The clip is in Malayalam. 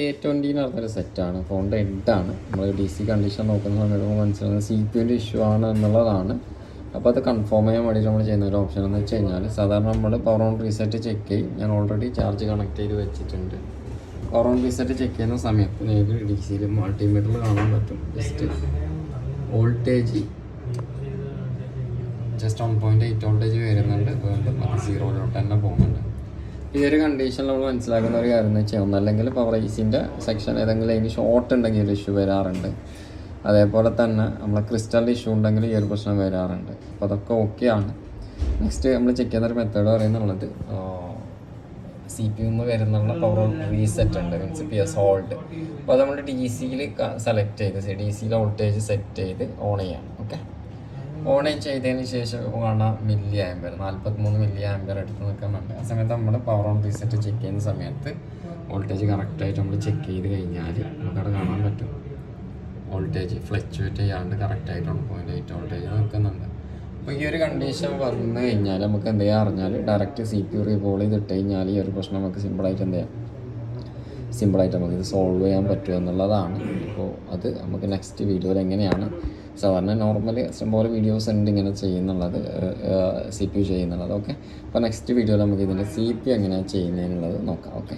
A20 എന്ന് പറഞ്ഞൊരു സെറ്റാണ്, ഫോണിൻ്റെ ഹെഡാണ്. നമ്മൾ ഡി സി കണ്ടീഷൻ നോക്കുന്ന സമയത്ത് നമുക്ക് മനസ്സിലാകുന്നത് CPU ഇഷ്യൂ ആണ് എന്നുള്ളതാണ്. അപ്പോൾ അത് കൺഫേം ചെയ്യാൻ വേണ്ടിയിട്ട് നമ്മൾ ചെയ്യുന്ന ഒരു ഓപ്ഷൻ എന്ന് വെച്ച് കഴിഞ്ഞാൽ, സാധാരണ നമ്മൾ പവർ ഓൺ റീസെറ്റ് ചെക്ക് ചെയ്യും. ഞാൻ ഓൾറെഡി ചാർജ് കണക്ട് ചെയ്ത് വെച്ചിട്ടുണ്ട്. പവർ ഓൺ റീസെറ്റ് ചെക്ക് ചെയ്യുന്ന സമയത്ത് നിങ്ങൾക്ക് ഡി സിയിൽ മൾട്ടിമീറ്ററിൽ കാണാൻ പറ്റും. ജസ്റ്റ് 1.8 വോൾട്ടേജ് വരുന്നുണ്ട്. വീണ്ടും അത് 0 തന്നെ പോകുന്നുണ്ട്. ഈ ഒരു കണ്ടീഷനിൽ നമ്മൾ മനസ്സിലാക്കുന്ന ഒരു കാര്യം എന്ന് വെച്ചാൽ, ഒന്നല്ലെങ്കിൽ പവർ ഐസിൻ്റെ സെക്ഷൻ ഏതെങ്കിലും അതിന് ഷോർട്ട് ഉണ്ടെങ്കിൽ ഒരു ഇഷ്യൂ വരാറുണ്ട്. അതേപോലെ തന്നെ നമ്മളെ ക്രിസ്റ്റലിൻ്റെ ഇഷ്യൂ ഉണ്ടെങ്കിൽ ഈ ഒരു പ്രശ്നം വരാറുണ്ട്. അപ്പോൾ അതൊക്കെ ഓക്കെയാണ്. നെക്സ്റ്റ് നമ്മൾ ചെക്ക് ചെയ്യുന്നൊരു മെത്തേഡ് പറയുന്നുള്ളത് CPU വരുന്നുള്ള പവർ റീസെറ്റ് ഉണ്ട്, മീൻസ് PS ഹോൾഡ്. അപ്പോൾ അത് നമ്മൾ ഡി സിയിൽ സെലക്ട് ചെയ്ത് ഡി സിയിലെ വോൾട്ടേജ് സെറ്റ് ചെയ്ത് ഓൺ ചെയ്യണം. ഓക്കെ, ഓൺ ചെയ്തതിന് ശേഷം കാണാൻ മില്ലി ആംബിയർ 43 മില്ലി ആംബിയർ എടുത്ത് നിൽക്കുന്നുണ്ട്. ആ സമയത്ത് നമ്മൾ പവർ ഓൺ റീസെറ്റ് ചെക്ക് ചെയ്യുന്ന സമയത്ത് വോൾട്ടേജ് കറക്റ്റായിട്ട് നമ്മൾ ചെക്ക് ചെയ്ത് കഴിഞ്ഞാൽ നമുക്കവിടെ കാണാൻ പറ്റും വോൾട്ടേജ് ഫ്ലക്ച്വേറ്റ് ചെയ്യാണ്ട് കറക്റ്റായിട്ട് 1.8 വോൾട്ടേജ് നിൽക്കുന്നുണ്ട്. അപ്പോൾ ഈ ഒരു കണ്ടീഷൻ വന്നു കഴിഞ്ഞാൽ നമുക്ക് എന്ത് ചെയ്യാൻ അറിഞ്ഞാൽ ഡയറക്റ്റ് CPU റീബോൾ ചെയ്തിട്ട് കഴിഞ്ഞാൽ ഈ ഒരു പ്രശ്നം നമുക്ക് സിമ്പിളായിട്ട് നമുക്കിത് സോൾവ് ചെയ്യാൻ പറ്റും എന്നുള്ളതാണ്. അപ്പോൾ അത് നമുക്ക് നെക്സ്റ്റ് വീഡിയോയിൽ എങ്ങനെയാണ്, സാധാരണ നോർമൽ ഇഷ്ടംപോലെ വീഡിയോസ് ഉണ്ട് ഇങ്ങനെ ചെയ്യുന്നുള്ളത്, CPU ചെയ്യുന്നുള്ളത്. ഓക്കെ, അപ്പോൾ നെക്സ്റ്റ് വീഡിയോയിൽ നമുക്ക് ഇതിൻ്റെ CPU എങ്ങനെയാണ് ചെയ്യുന്നതിനുള്ളത് നോക്കാം. ഓക്കെ.